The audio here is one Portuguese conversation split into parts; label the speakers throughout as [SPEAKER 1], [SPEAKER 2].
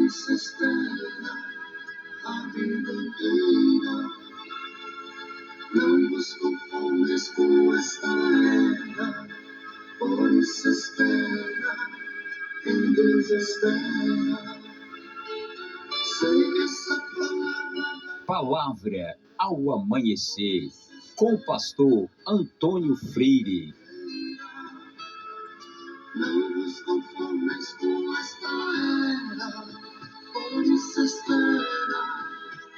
[SPEAKER 1] isso espera a vida inteira. Não nos conformes com esta era, por isso espera, em Deus espera. Sem essa palavra.
[SPEAKER 2] Palavra ao amanhecer, com o pastor Antônio Freire.
[SPEAKER 1] Não nos conformes com esta era, por isso espera,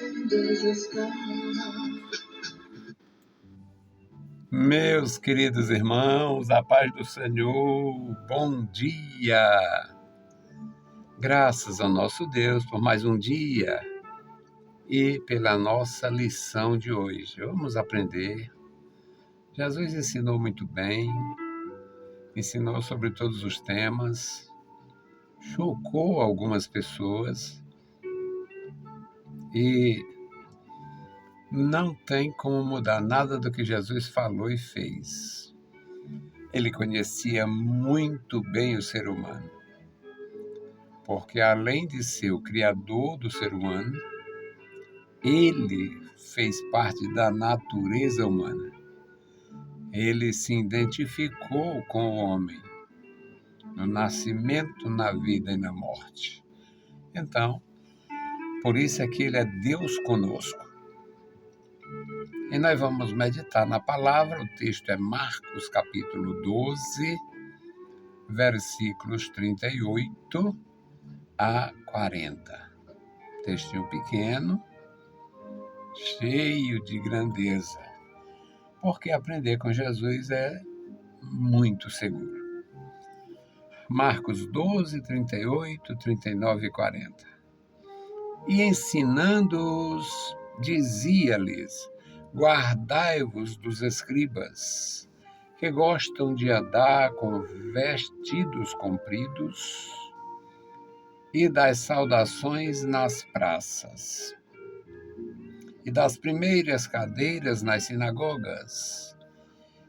[SPEAKER 1] em Deus espera.
[SPEAKER 3] Meus queridos irmãos, a paz do Senhor, bom dia! Graças ao nosso Deus por mais um dia e pela nossa lição de hoje. Vamos aprender. Jesus ensinou muito bem, ensinou sobre todos os temas, chocou algumas pessoas e não tem como mudar nada do que Jesus falou e fez. Ele conhecia muito bem o ser humano, porque além de ser o criador do ser humano, ele fez parte da natureza humana. Ele se identificou com o homem, no nascimento, na vida e na morte. Então, por isso é que ele é Deus conosco. E nós vamos meditar na palavra, o texto é Marcos capítulo 12, versículos 38 a 40. Textinho pequeno, cheio de grandeza, porque aprender com Jesus é muito seguro. Marcos 12, 38, 39 e 40. E ensinando-os, dizia-lhes: guardai-vos dos escribas, que gostam de andar com vestidos compridos e das saudações nas praças, e das primeiras cadeiras nas sinagogas,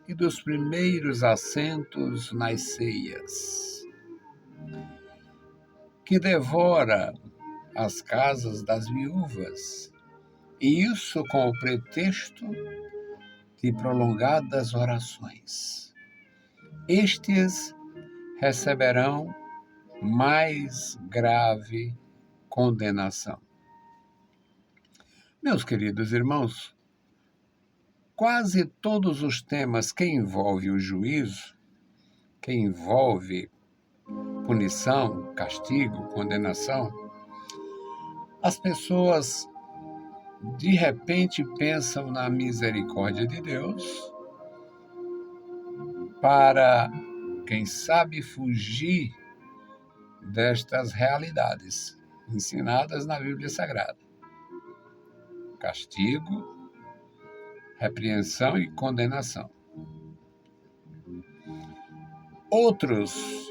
[SPEAKER 3] e dos primeiros assentos nas ceias, que devora as casas das viúvas, e isso com o pretexto de prolongadas orações. Estes receberão mais grave condenação. Meus queridos irmãos, quase todos os temas que envolvem o juízo, que envolve punição, castigo, condenação, as pessoas de repente pensam na misericórdia de Deus para, quem sabe, fugir destas realidades ensinadas na Bíblia Sagrada. Castigo, repreensão e condenação. Outros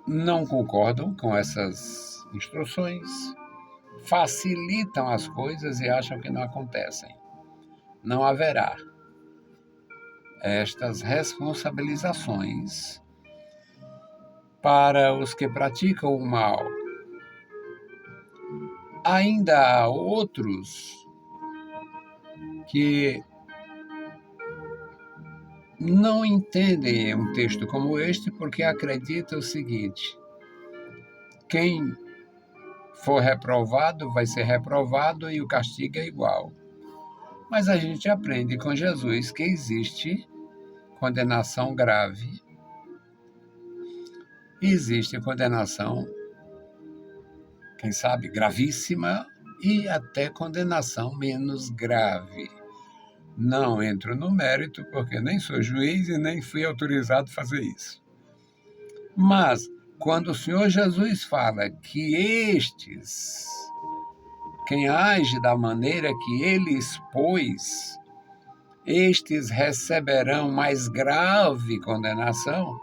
[SPEAKER 3] não concordam com essas instruções, facilitam as coisas e acham que não acontecem. Não haverá estas responsabilizações para os que praticam o mal. Ainda há outros que não entendem um texto como este porque acreditam o seguinte: quem for reprovado vai ser reprovado e o castigo é igual. Mas a gente aprende com Jesus que existe condenação grave, existe condenação, quem sabe, gravíssima, e até condenação menos grave. Não entro no mérito, porque nem sou juiz e nem fui autorizado a fazer isso. Mas, quando o Senhor Jesus fala que estes, quem age da maneira que ele expôs, estes receberão mais grave condenação,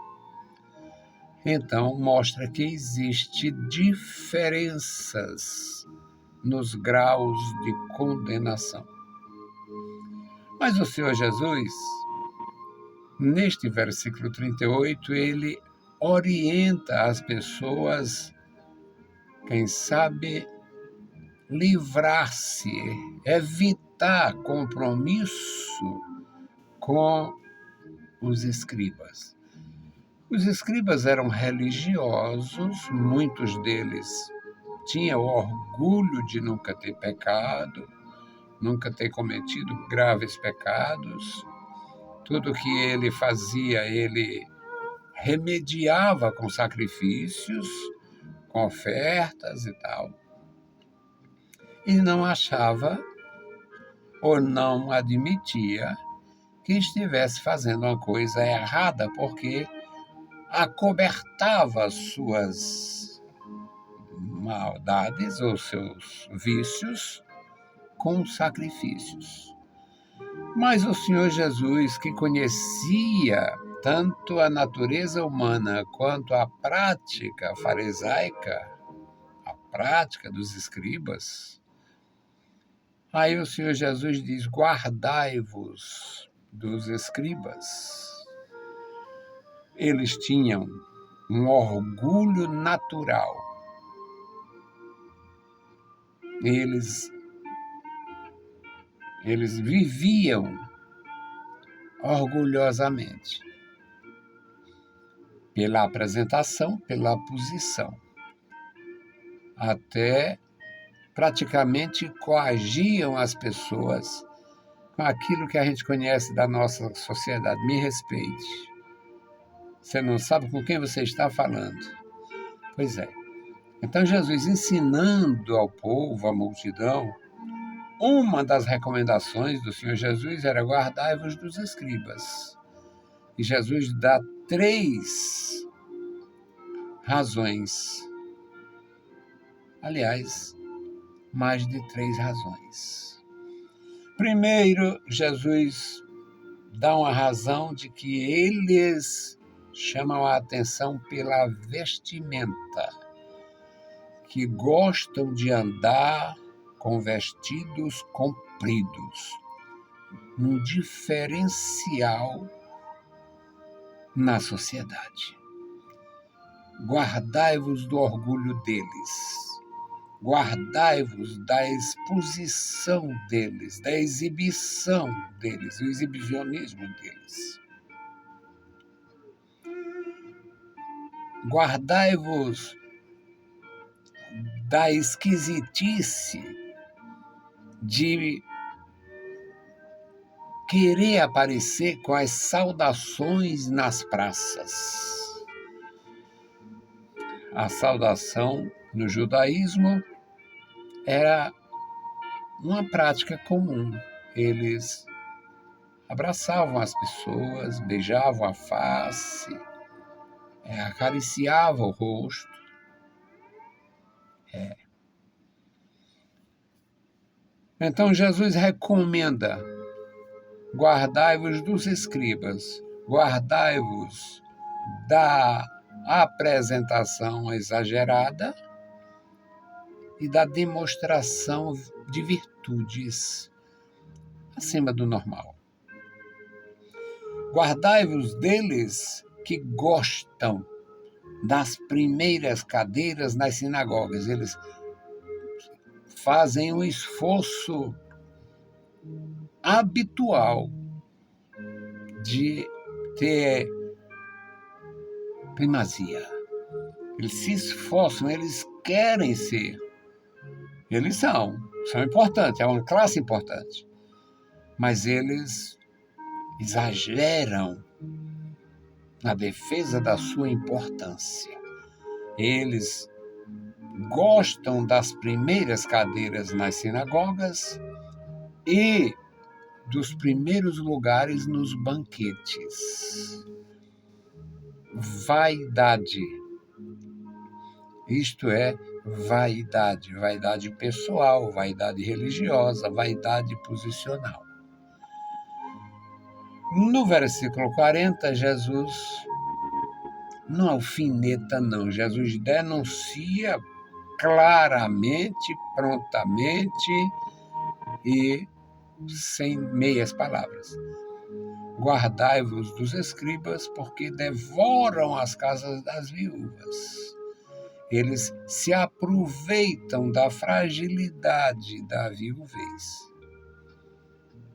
[SPEAKER 3] então mostra que existe diferenças nos graus de condenação. Mas o Senhor Jesus, neste versículo 38, ele orienta as pessoas, quem sabe, livrar-se, evitar compromisso com os escribas. Os escribas eram religiosos, muitos deles tinham orgulho de nunca ter pecado, nunca ter cometido graves pecados. Tudo que ele fazia, ele remediava com sacrifícios, com ofertas e tal. E não achava ou não admitia que estivesse fazendo uma coisa errada, porque acobertava suas maldades ou seus vícios com sacrifícios. Mas o Senhor Jesus, que conhecia tanto a natureza humana quanto a prática farisaica, a prática dos escribas, aí o Senhor Jesus diz: guardai-vos dos escribas. Eles tinham um orgulho natural. Eles viviam orgulhosamente pela apresentação, pela posição. Até praticamente coagiam as pessoas com aquilo que a gente conhece da nossa sociedade. Me respeite. Você não sabe com quem você está falando. Pois é. Então Jesus, ensinando ao povo, à multidão, uma das recomendações do Senhor Jesus era: guardai-vos dos escribas. E Jesus dá 3 razões. Aliás, mais de 3 razões. Primeiro, Jesus dá uma razão de que eles chamam a atenção pela vestimenta, que gostam de andar com vestidos compridos, um diferencial na sociedade. Guardai-vos do orgulho deles, guardai-vos da exposição deles, da exibição deles, o exibicionismo deles. Guardai-vos da esquisitice de querer aparecer com as saudações nas praças. A saudação no judaísmo era uma prática comum. Eles abraçavam as pessoas, beijavam a face, acariciavam o rosto. Então Jesus recomenda: guardai-vos dos escribas, guardai-vos da apresentação exagerada e da demonstração de virtudes acima do normal. Guardai-vos deles que gostam das primeiras cadeiras nas sinagogas. Eles fazem um esforço habitual de ter primazia. Eles se esforçam, eles querem ser. Eles são importantes, é uma classe importante. Mas eles exageram na defesa da sua importância. Eles gostam das primeiras cadeiras nas sinagogas e dos primeiros lugares nos banquetes. Vaidade. Isto é vaidade. Vaidade pessoal, vaidade religiosa, vaidade posicional. No versículo 40, Jesus não alfineta, não. Jesus denuncia claramente, prontamente e sem meias palavras. guardai-vos dos escribas, porque devoram as casas das viúvas. Eles se aproveitam da fragilidade da viuvez.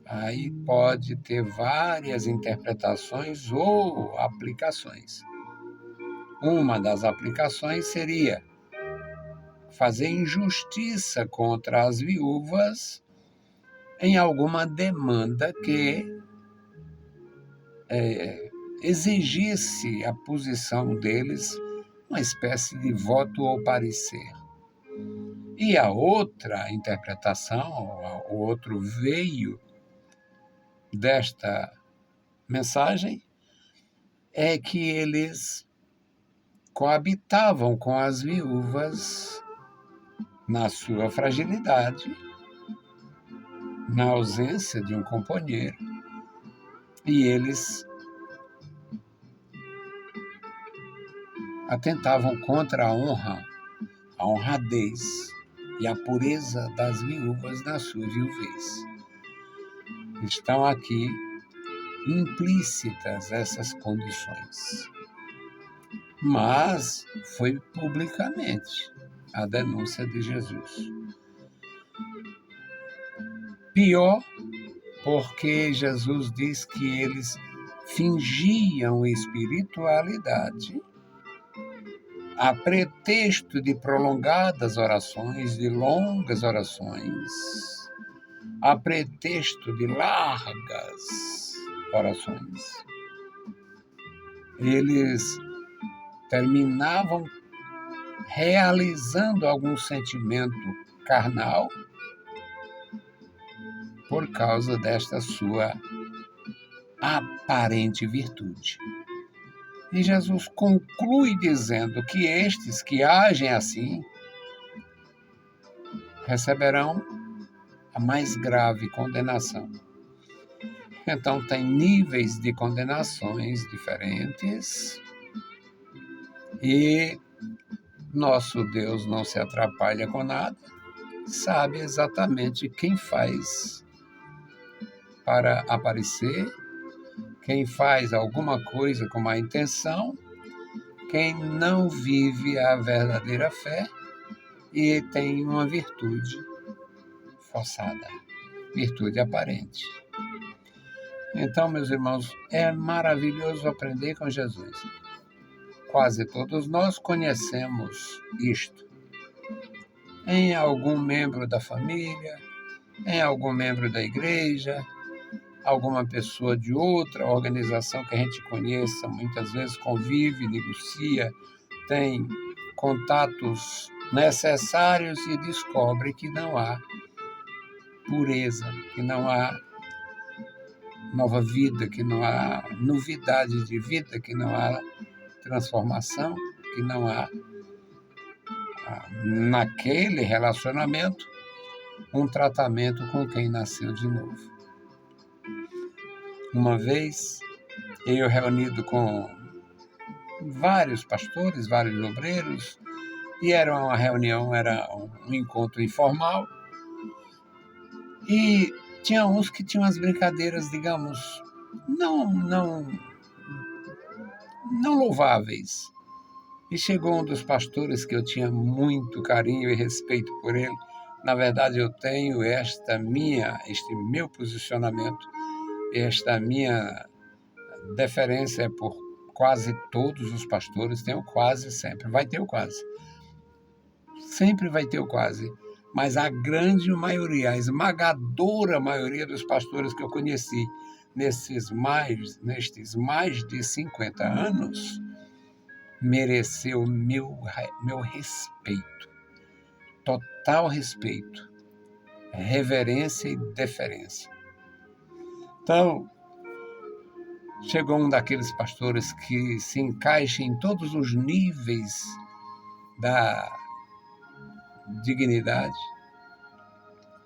[SPEAKER 3] Aí pode ter várias interpretações ou aplicações. Uma das aplicações seria fazer injustiça contra as viúvas em alguma demanda que exigisse a posição deles, uma espécie de voto ou parecer. E a outra interpretação, o outro veio desta mensagem, é que eles coabitavam com as viúvas na sua fragilidade, na ausência de um companheiro, e eles atentavam contra a honradez e a pureza das viúvas na sua viuvez. Estão aqui implícitas essas condições. Mas foi publicamente a denúncia de Jesus. Pior, porque Jesus diz que eles fingiam espiritualidade a pretexto de prolongadas orações, de longas orações, a pretexto de largas orações. Eles terminavam realizando algum sentimento carnal por causa desta sua aparente virtude. E Jesus conclui dizendo que estes que agem assim receberão a mais grave condenação. Então, tem níveis de condenações diferentes e nosso Deus não se atrapalha com nada, sabe exatamente quem faz para aparecer, quem faz alguma coisa com má intenção, quem não vive a verdadeira fé e tem uma virtude forçada, virtude aparente. Então, meus irmãos, é maravilhoso aprender com Jesus. Quase todos nós conhecemos isto. Em algum membro da família, em algum membro da igreja, alguma pessoa de outra organização que a gente conheça, muitas vezes convive, negocia, tem contatos necessários e descobre que não há pureza, que não há nova vida, que não há novidade de vida, que não há transformação, que não há naquele relacionamento um tratamento com quem nasceu de novo. Uma vez, eu reunido com vários pastores, vários obreiros, e era uma reunião, era um encontro informal, e tinha uns que tinham as brincadeiras, digamos, não louváveis. E chegou um dos pastores que eu tinha muito carinho e respeito por ele. Na verdade, eu tenho este meu posicionamento, esta minha deferência por quase todos os pastores, tenho quase sempre, vai ter o quase. Sempre vai ter o quase. Mas a grande maioria, a esmagadora maioria dos pastores que eu conheci nestes mais de 50 anos, mereceu meu respeito, total respeito, reverência e deferência. Então, chegou um daqueles pastores que se encaixa em todos os níveis da dignidade,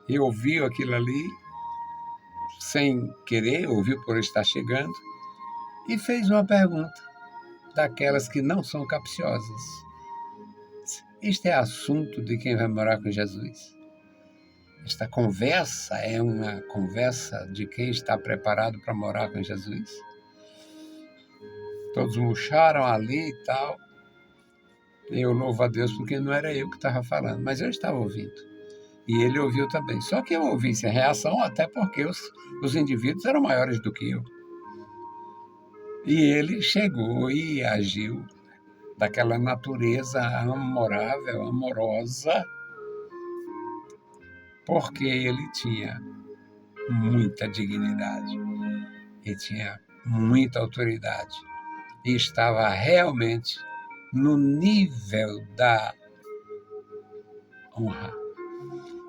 [SPEAKER 3] e ouviu aquilo ali, sem querer, ouviu por estar chegando, e fez uma pergunta, daquelas que não são capciosas. Este é assunto de quem vai morar com Jesus. Esta conversa é uma conversa de quem está preparado para morar com Jesus. Todos murcharam ali e tal. Eu louvo a Deus porque não era eu que estava falando, mas eu estava ouvindo. E ele ouviu também. Só que eu ouvi sem reação, até porque os indivíduos eram maiores do que eu. E ele chegou e agiu daquela natureza amorável, amorosa, porque ele tinha muita dignidade, ele tinha muita autoridade e estava realmente no nível da honra.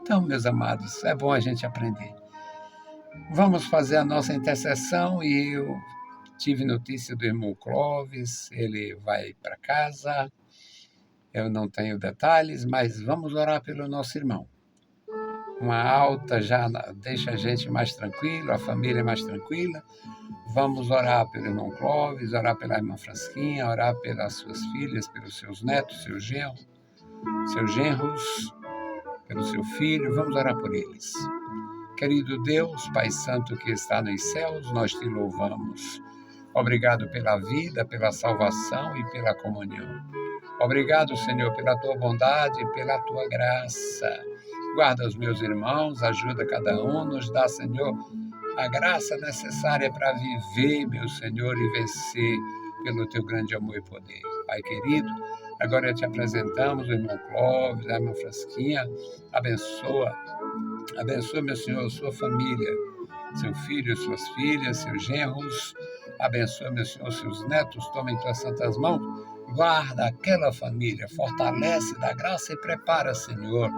[SPEAKER 3] Então, meus amados, é bom a gente aprender. Vamos fazer a nossa intercessão e eu tive notícia do irmão Clóvis, ele vai para casa, eu não tenho detalhes, mas vamos orar pelo nosso irmão. Uma alta já deixa a gente mais tranquilo, a família mais tranquila. Vamos orar pelo irmão Clóvis, orar pela irmã Frasquinha, orar pelas suas filhas, pelos seus netos, seus genros, pelo seu filho. Vamos orar por eles. Querido Deus, Pai Santo que está nos céus, nós te louvamos. Obrigado pela vida, pela salvação e pela comunhão. Obrigado, Senhor, pela tua bondade e pela tua graça. Guarda os meus irmãos, ajuda cada um, nos dá, Senhor, a graça necessária para viver, meu Senhor, e vencer pelo teu grande amor e poder. Pai querido, agora te apresentamos o irmão Clóvis, a irmã Frasquinha, abençoa, meu Senhor, sua família, seu filho, suas filhas, seus genros, abençoa, meu Senhor, seus netos, toma em tuas santas mãos, guarda aquela família, fortalece, dá graça e prepara, Senhor,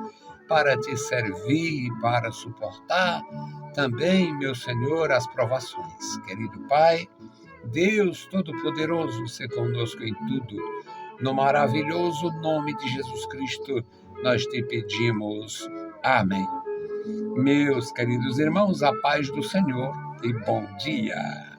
[SPEAKER 3] para te servir e para suportar também, meu Senhor, as provações. Querido Pai, Deus Todo-Poderoso, se conosco em tudo. No maravilhoso nome de Jesus Cristo, nós te pedimos. Amém. Meus queridos irmãos, a paz do Senhor e bom dia.